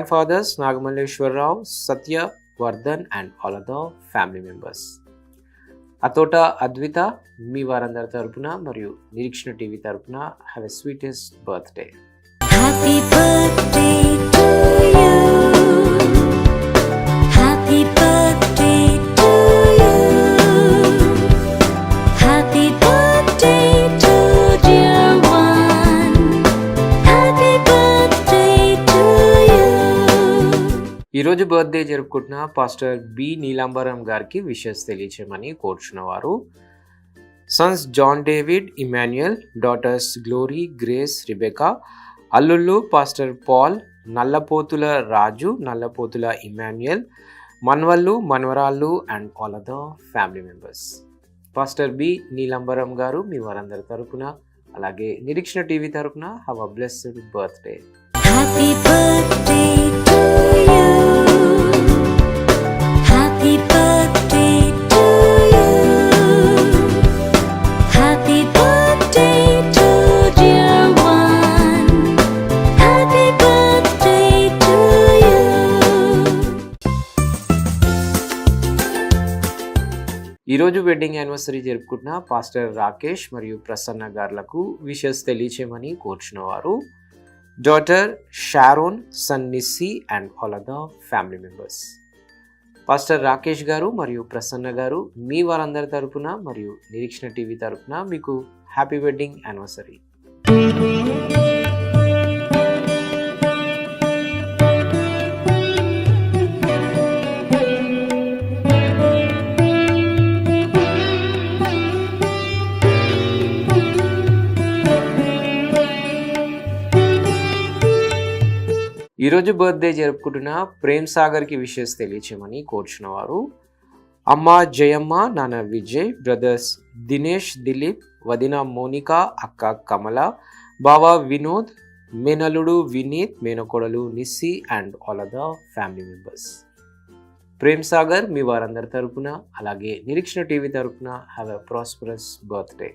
Fathers Nagamalleshwar Rao, Satya, Vardhan and all other family members. అతోట Advitha మీ వారందరి తరపున మరియు Nireekshana TV తరపున have a sweetest birthday. Happy birthday to you. Happy birthday to you. Happy birthday to dear one. Happy birthday to you. ఈరోజు birthday జరుపుకుంటున్న pastor B Neelambaram గారికి wishes తెలియచేయమని కోరుచున్నవారు sons John David Emmanuel, daughters Glory, Grace, Rebecca, అల్లుళ్ళు pastor Paul, Nallapothula Raju, Nallapothula Emmanuel, మనవళ్ళు, మనవరాళ్ళు and all other family members. Pastor B Neelambaram గారు మీ వారందరి తరపున అలాగే నిరీక్షణ టీవీ తరపున have a blessed birthday. Happy birthday to you. Happy birthday to you. Happy birthday to dear one. Happy birthday to you. ఈరోజు wedding anniversary జరుపుకుంటున్న pastor Rakesh మరియు ప్రసన్న గార్లకు విషెస్ తెలియచేయమని కోరుచున్నవారు daughter Sharon, son Nissi and all other family members. Pastor Rakesh గారు మరియు ప్రసన్న గారు మీ వారందరి తరపున మరియు నిరీక్షణ టీవీ తరపున మీకు హ్యాపీ వెడ్డింగ్ యానివర్సరీ. ఈరోజు బర్త్డే జరుపుకుంటున్న ప్రేమ్ సాగర్కి విషెస్ తెలియచేయమని కోరుచున్నవారు అమ్మ జయమ్మ, నాన్న విజయ్, బ్రదర్స్ దినేష్, దిలీప్, వదిన మోనిక, అక్క కమల, బావ వినోద్, మేనలుడు వినీత్, మేనకోడలు Nissi and all other family members. Prem Sagar మీ వారందరి తరపున అలాగే నిరీక్షణ టీవీ తరపున హ్యావ్ ఎ ప్రాస్పరస్ బర్త్డే.